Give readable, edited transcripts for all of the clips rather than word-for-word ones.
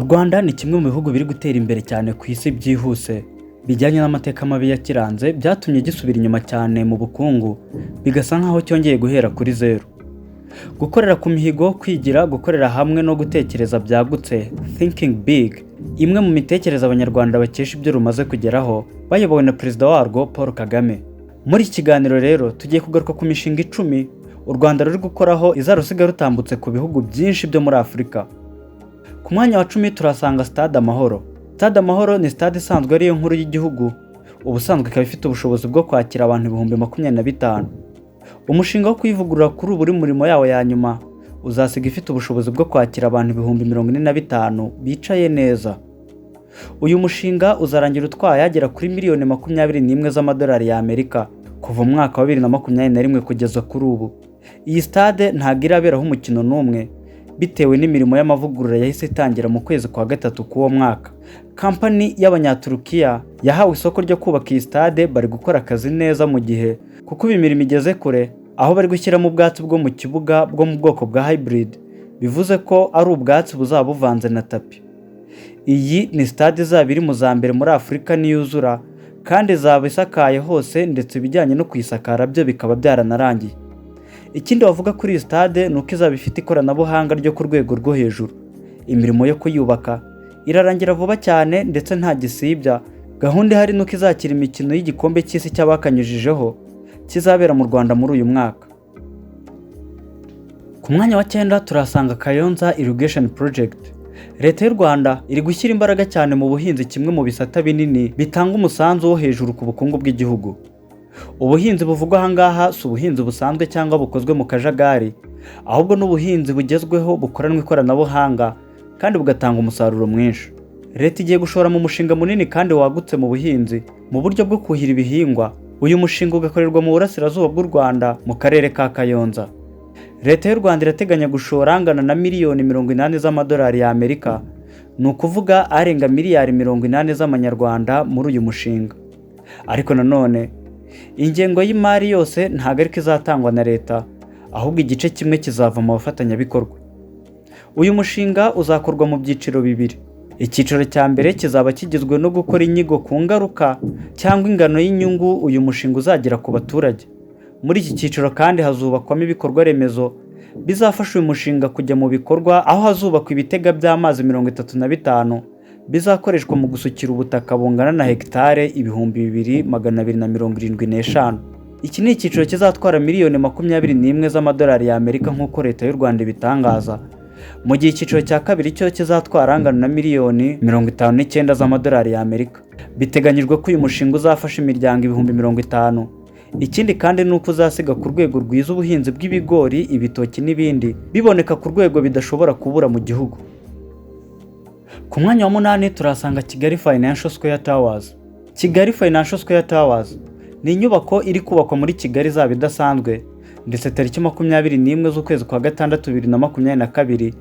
Rwanda ni kimwe mu bihugu biri gutera imbere cyane ku isi byihuse. Bijyanye n'amateka mabi yakiranze byatumye gisubira inyuma cyane mu bukungu, bigasa nkaho cyongeye guhera kuri zero. Gukorera ku mihigo, kwigira, gukorera hamwe no gutekereza byagutse, thinking big, imwe mu mitekerereze abanyarwanda bakesha ibyo rumaze kugeraho, bayobowe na perezida warwo Paul Kagame. Muri iki kiganiro rero tugiye kugaruka ku mishinga 10 u Rwanda ruri gukoraho izarusiga rutambutse ku bihugu byinshi byo muri Afurika. Ku mwanya wa 10 turasanga Stade Amahoro. Stade Amahoro ni stade isanzwe ariyo nkuru y'igihugu, ubusanzwe ikaba ifite ubushobozi bwo kwakira abantu 25,000. Umushinga wo kuyivugurura kuri ubu murimo yawo ya nyuma uzasiga ifite ubushobozi bwo kwakira abantu 45,000 bicaye neza. Uyu mushinga uzarangira utwaye agera kuri miliyoni 21 z'amadolari ya Amerika kuva mu mwaka wa 2021 kugeza kuri ubu. Iyi stade ntago iraberaho umukino n'umwe bitewe n'imirimo y'amavugurura yahise itangira mu kwezi kwa gatatu k'uwo mwaka. Kampani y'Abanyaturukiya yahawe isoko ryo kubaka iyi stade bari gukora akazi neza mu gihe kuko imirimo igeze kure, aho bari gushyiramo ubwatsi bwo mu kibuga bwo mu bwoko bwa hybrid, bivuze ko ari ubwatsi buzaba buvanze na tapi. Iyi ni stade izaba iri mu za mbere muri Afurika niyuzura kandi izaba isakaye hose, ndetse ibijyanye no kuyisakara byo bikaba byaranarangiye. Ikindi wavuga kuri iyi stade nuko izaba ifite ikoranabuhanga ryo ku rwego rwo hejuru. Imirimo yo kuyubaka irarangira vuba cyane ndetse nta gisibya. Gahunda ihari nuko izakira imikino y'igikombe cy'isi cy'abakanyujijeho kizabera mu Rwanda muri uyu mwaka. Ku mwanya wa 9 turasanga Kayonza Irrigation Project. Leta y'u Rwanda iri gushyira imbaraga cyane mu buhinzi, kimwe mu bisata binini bitanga umusanzu wo hejuru ku bukungu bw'igihugu. Ubuhinzi buvugwa ahangaha si ubuhinzi busanzwe cyangwa bukozwe mu kajagari, ahubwo n'ubuhinzi bugezweho bukoranwe ikoranabuhanga kandi bugatanga umusaruro mwinshi. Leta igiye gushora mu mushinga munini kandi wagutse mu buhinzi mu buryo bwo kuhira ibihingwa. Uyu mushinga ugakorerwa mu burasirazuba bw'u Rwanda mu karere ka Kayonza. Leta y'u Rwanda irateganya gushora angana na miliyoni 80 z'amadolari ya Amerika, ni ukuvuga arenga miliyari 80 z'amanyarwanda muri uyu mushinga. Ariko nanone ingengo y'imari yose ntago ariko izatangwa na leta, ahubwo igice kimwe kizava mu bafatanyabikorwa. Uyu mushinga uzakorwa mu byiciro bibiri. Icyiciro cya mbere kizaba kigizwe no gukora inyigo ku ngaruka cyangwa ingano y'inyungu uyu mushinga uzagira ku baturage. Muri iki cyiciro kandi hazubakwamo ibikorwa remezo bizafasha uyu mushinga kujya mu bikorwa, aho hazubakwa ibitega by'amazi 35 bizakoreshwa mu gusukira ubutaka bungana na hegitare 2,275. Iki ni icyiciro kizatwara miliyoni 21 z'amadolari ya Amerika nk'uko Leta y'u Rwanda ibitangaza, mu gihe icyiciro cya kabiri cyo kizatwara angana na miliyoni 59 z'amadolari ya Amerika. Biteganyijwe ko uyu mushinga uzafasha imiryango 50,000. Ikindi kandi nuko uzasiga ku rwego rwiza ubuhinzi bw'ibigori, ibitoki n'ibindi biboneka ku rwego bidashobora kubura mu gihugu. Ku mwanya wa 8 turasanga Kigali Financial Square Towers. Kigali Financial Square Towers ni inyubako iri kubakwa muri Kigali izaba idasanzwe, ndetse tariki 21 z'ukwezi kwa gatandatu 2022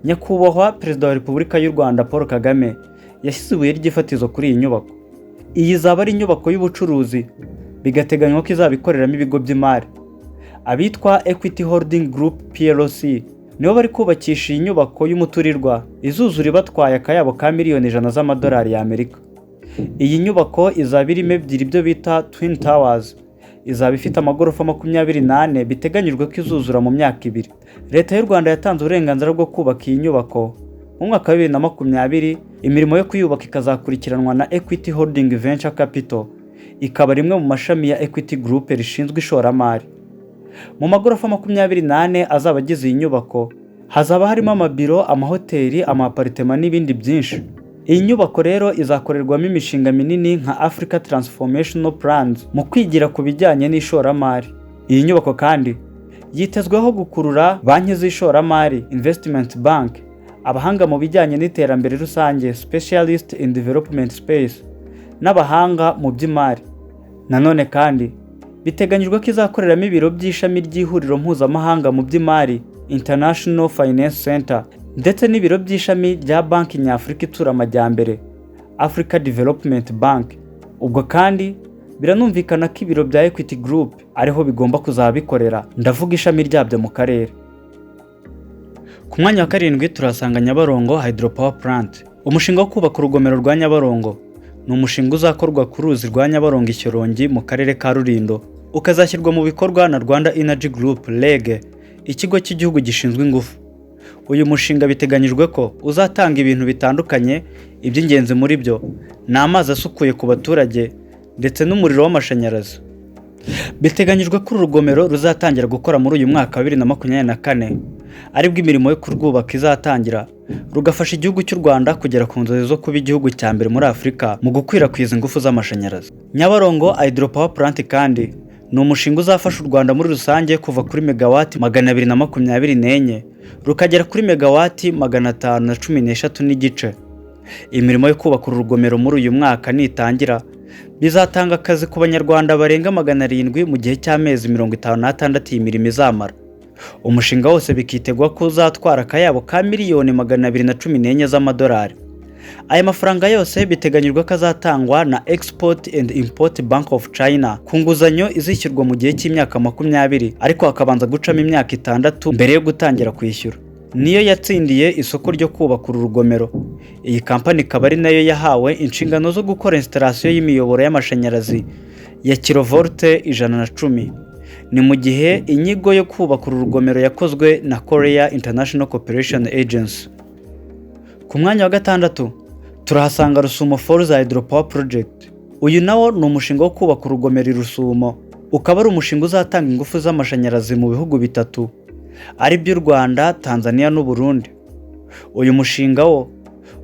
nyakubahwa Perezida wa Repubulika y'u Rwanda Paul Kagame yashyize ibuye ry'ifatizo kuri iyi nyubako. Iyi izaba ari inyubako y'ubucuruzi, bigateganywa ko izaba ikoreramo ibigo by'imari. Abitwa Equity Holding Group PLC nibo bari kubakisha iyi nyubako y'umuturirwa izuzura ibatwaye akayabo ka miliyoni 100 z'amadolari ya Amerika. Iyi nyubako izaba irimo ebyiri byo bita Twin Towers, izaba ifite amagorofa 28 biteganyijwe ko izuzura mu myaka 2. Leta y'u Rwanda yatanze uburenganzira bwo kubaka iyi nyubako mu mwaka wa 2020. Imirimo yo kuyubaka ikazakurikiranwa na Equity Holding Venture Capital, ikaba rimwe mu mashami ya Equity Group rishinzwe ishoramari. Mu magorofa 28 azaba agize iyi nyubako hazaba harimo amabiro, amahoteli, amaparitema n'ibindi byinshi. Iyi nyubako rero izakorerwamo imishinga minini nka Africa Transformational Plans mu kwigira ku bijyanye n'ishoramari. Iyi nyubako kandi yitezweho gukurura banki z'ishoramari, Investment Bank, abahanga mu bijyanye n'iterambere rusange, Specialist in Development Space, n'abahanga mu by'imari. Nanone kandi biteganyijwe ko izakoreramo ibiro by'ishami ry'ihuriro mpuzamahanga mu by'imari, International Finance Center, ndetse n'ibiro by'ishami rya Banki Nyafurika Itsura Amajyambere, Africa Development Bank. Ubwo kandi biranumvikana ko ibiro bya Equity Group ariho bigomba kuzabikorera, ndavuga ishami ryabyo mu karere. Ku mwanya wa 7 turasanga Nyabarongo Hydropower Plant. Umushinga wo kubaka urugomero rwa Nyabarongo ni umushinga uzakorwa ku ruzi rwa Nyabarongo Ishyorongi mu karere ka Rulindo, ukazashyirwa mu bikorwa na Rwanda Energy Group REG, ikigo cy'igihugu gishinzwe ingufu. Uyu mushinga biteganyijwe ko uzatanga ibintu bitandukanye, iby'ingenzi muri byo ni amazi asukuye ku baturage ndetse n'umuriro w'amashanyarazi. Biteganyijwe ko urugomero ruzatangira gukora muri uyu mwaka wa 2024, aribwo imirimo yo kurwubaka izatangira, rugafasha igihugu cy'u Rwanda kugera ku nzozi zo kuba igihugu cya mbere muri Afurika mu gukwirakwiza ingufu z'amashanyarazi. Nyabarongo Hydropower Plant kandi ni umushinga uzafasha u Rwanda muri rusange kuva kuri megawati 224 rukagera kuri megawati 513 n'igice. Imirimo yo kubaka uru rugomero muri uyu mwaka nitangira, bizatanga akazi ku banyarwanda barenga 700 mu gihe cy'amezi 56 imirimo izamara. Umushinga wose bikitegwa ko uzatwara akayabo ka miliyoni 214 z'amadolari. Aya mafaranga yose biteganyijwe ko azatangwa na Export and Import Bank of China ku nguzanyo izishyurwa mu gihe cy'imyaka 20, ariko hakabanza gucamo imyaka 6 mbere yo gutangira kwishyura. Niyo yatsindiye isoko ryo kubaka uru rugomero. Iyi kampani ikaba ari nayo yahawe inshingano zo gukora installation y'imiyoboro y'amashanyarazi ya kilovolte 110. Ni mu gihe inyigo yo kubaka uru rugomero yakozwe na Korea International Cooperation Agency. Ku mwanya wa 6 turahasanga Rusumo Falls Hydropower Project. Uyu nawo ni umushinga wo kubaka urugomero i Rusumo, ukaba ari umushinga uzatanga ingufu z'amashanyarazi mu bihugu bitatu, ari by'u Rwanda, Tanzania n'u Burundi. Uyu mushinga wo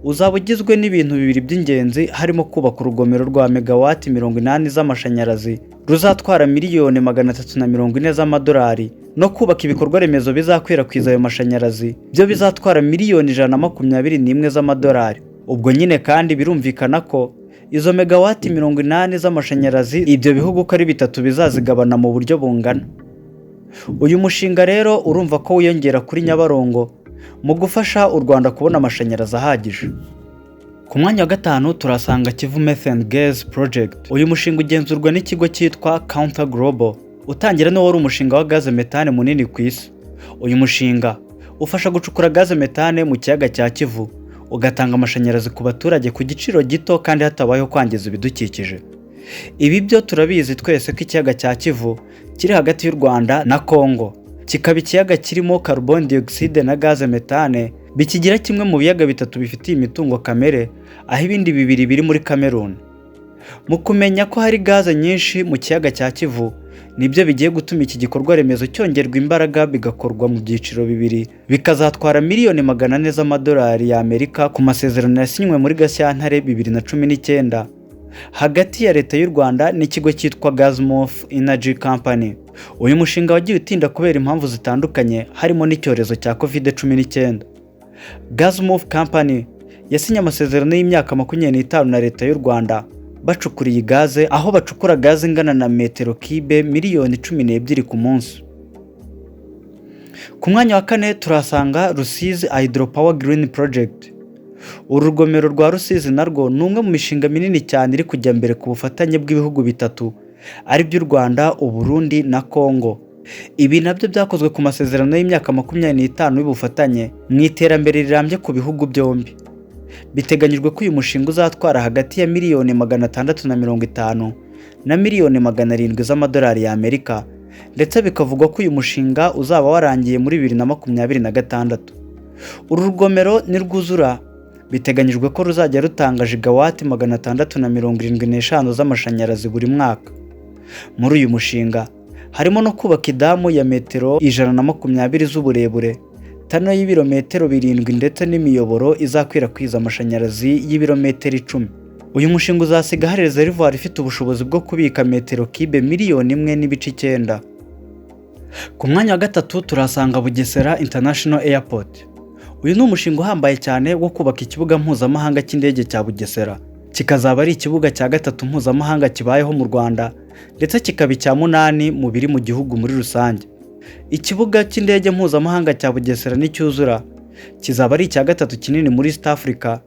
uzaba ugizwe n'ibintu bibiri by'ingenzi, harimo kubaka urugomero rwa megawati 80 z'amashanyarazi ruzatwara miliyoni 340 z'amadolari, no kubaka ibikorwa remezo bizakwirakwiza ayo mashanyarazi byo bizatwara miliyoni 121 z'amadolari. Ubwo nyine kandi birumvikana ko izo megawati 80 z'amashanyarazi ibyo bihugu ko ari bitatu bizazigabana mu buryo bungana. Uyu mushinga rero urumva ko wiyongera kuri Nyabarongo mu gufasha u Rwanda kubona amashanyarazi ahagije. Ku mwanya wa 5 turasanga Kivu Methane Gas Project. Uyu mushinga ugenzurwa n'ikigo cyitwa Counter Global, utangira no wari umushinga wa gaze metane munini ku isi. Uyu mushinga ufasha gucukura gaze metane mu kiyaga cya Kivu, ugatanga amashanyarazi ku baturage ku giciro gito kandi hatabayeho kwangiza ibidukikije. Ibi byo turabizi twese ko ikiyaga cya Kivu kiri hagati y'u Rwanda na Kongo, kikaba ikiyaga kirimo carbon dioxide na gaze metane, bikigira kimwe mu biyaga bitatu bifitiye imitungo kamere, aho ibindi bibiri biri muri Cameroon. Mu kumenya ko hari gaze nyinshi mu kiyaga cya Kivu, nibyo bigiye gutuma iki gikorwa remezo cyongerwa imbaraga, bigakorwa mu byiciro bibiri, bikazatwara miliyoni 400 z'amadolari y'Amerika ku masezerano yasinywe muri Gashyantare 2019 hagati ya leta y'u Rwanda n'ikigo cyitwa Gazmof Energy Company. Uyu mushinga wagiye utinda kubera impamvu zitandukanye, harimo n'icyorezo cya COVID-19. Gazmof Company yasinye amasezerano y'imyaka 25 na leta y'u Rwanda bacukura iyi gaze, aho bacukura gaze ingana na metero kibe miliyoni 12 ku munsi. Ku mwanya wa 4 turasanga Rusizi Hydropower Green Project. Uru rugomero rwa Rusizi narwo ni umwe mu mishinga minini cyane iri kujya mbere ku bufatanye bw'ibihugu bitatu, ari by'u Rwanda, u Burundi na Kongo. Ibi nabyo byakozwe ku masezerano y'imyaka 25 y'ubufatanye mu iterambere rirambye ku bihugu byombi. Biteganyijwe ko uyu mushinga uzatwara hagati ya miliyoni 650 na miliyoni 700 z'amadolari y'Amerika, ndetse bikavugwa ko uyu mushinga uzaba warangiye muri 2026. Uru rugomero nirwuzura, biteganyijwe ko ruzajya rutanga gigawati 675 z'amashanyarazi buri mwaka. Muri uyu mushinga harimo no kubaka idamu ya metero 120 z'uburebure, tano y'ibirometero 7 ndetse n'imiyoboro izakwirakwiza amashanyarazi y'ibirometero 10. Uyu mushinga uzasiga hari reservoir ifite ubushobozi bwo kubika metero kibe miliyoni 1.9. Ku mwanya wa 3 turasanga Bugesera International Airport. Uyu ni umushinga uhambaye cyane wo kubaka ikibuga mpuzamahanga cy'indege cya Bugesera. Kikazaba ari ikibuga cya 3 mpuzamahanga kibayeho mu Rwanda, ndetse kikaba icya 8 mu biri mu gihugu muri rusange. Ikibuga cy'indege mpuzamahanga cya Bugesera n'icyuzura kizaba ari icya 3 kinini muri East Africa,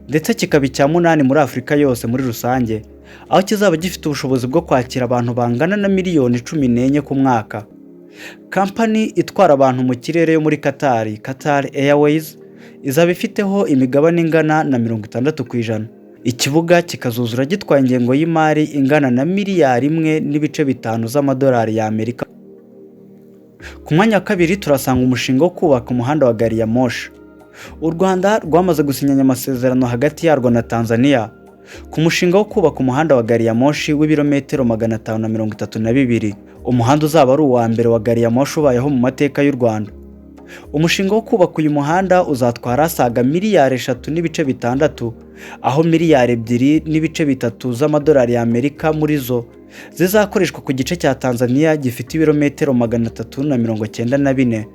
ndetse kikaba icya 8 muri Afurika yose muri rusange, aho kizaba gifite ubushobozi bwo kwakira abantu bangana na miliyoni 14 ku mwaka. Kampani itwara abantu mu kirere yo muri Qatar Airways izaba ifiteho imigabane ingana na 60%. Ikibuga kikazuzura gitwaye ingengo y'imari ingana na miliyari 1.5 z'amadolari y'Amerika. Ku mwanya wa kabiri turasanga umushinga wo kubaka umuhanda wa gari ya moshi. U Rwanda rwamaze gusinyanya amasezerano hagati yarwo na Tanzania ku mushinga wo kubaka umuhanda wa gari ya moshi w'ibirometero 532. Umuhanda uzaba ari uwa mbere wa gari ya moshi ubayeho mu mateka y'u Rwanda. Umushinga wo kubaka uyu muhanda uzatwara asaga miliyari 3.6, aho miliyari 2.3 z'amadolari y'Amerika muri zo zizakoreshwa ku gice cya Tanzania gifite ibirometero 394,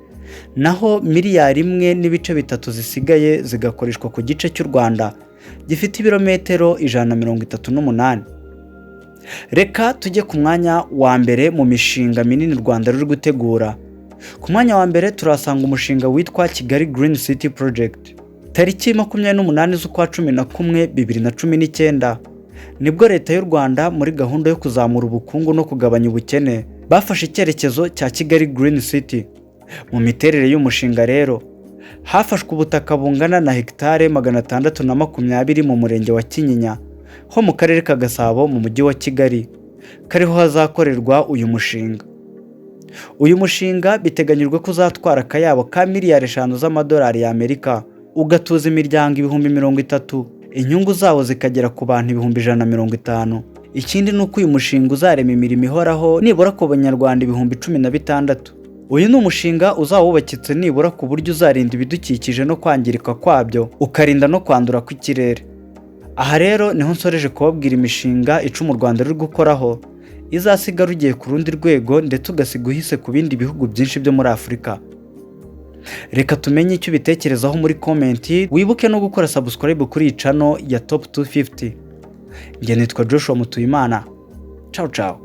naho miliyari 1.3 zisigaye zigakoreshwa ku gice cy'u Rwanda gifite ibirometero 138. Reka tujye ku mwanya wa mbere mu mishinga minini u Rwanda ruri gutegura. Ku mwanya wa mbere turasanga umushinga witwa Kigali Green City Project. Tariki 28 z'ukwa 11 2019 nibwo leta y'u Rwanda muri gahunda yo kuzamura ubukungu no kugabanya ubukene bafashe icyerekezo cya Kigali Green City. Mu miterere y'umushinga rero hafashwe ubutaka bungana na hegitare 620 mu murenge wa Kinyinya ho mu karere ka Gasabo mu mujyi wa Kigali, kariho hazakorerwa uyu mushinga. Uyu mushinga biteganyijwe ko uzatwara akayabo ka miliyari 5 z'amadolari y'Amerika, ugatuza imiryango 30,000, inyungu zawo zikagera ku bantu 150,000. Ikindi nuko uyu mushinga uzarema imirimo ihoraho nibura ku banyarwanda 16,000. Uyu ni umushinga uzawubakitse nibura ku buryo uzarinda ibidukikije no kwangirika kwabyo, ukarinda no kwandura kw'ikirere. Aha rero niho nsoreje kubabwira imishinga 10 u Rwanda ruri gukoraho izasiga rugiye ku rundi rwego ndetse ugasiga uhise ku bindi bihugu byinshi byo muri Afurika. Reka tumenye icyo ubitekerezaho muri komenti, wibuke no gukora subscribe kuri iyi channel ya Top 250. Njye nitwa Joshua Mutuyimana. Ciao ciao.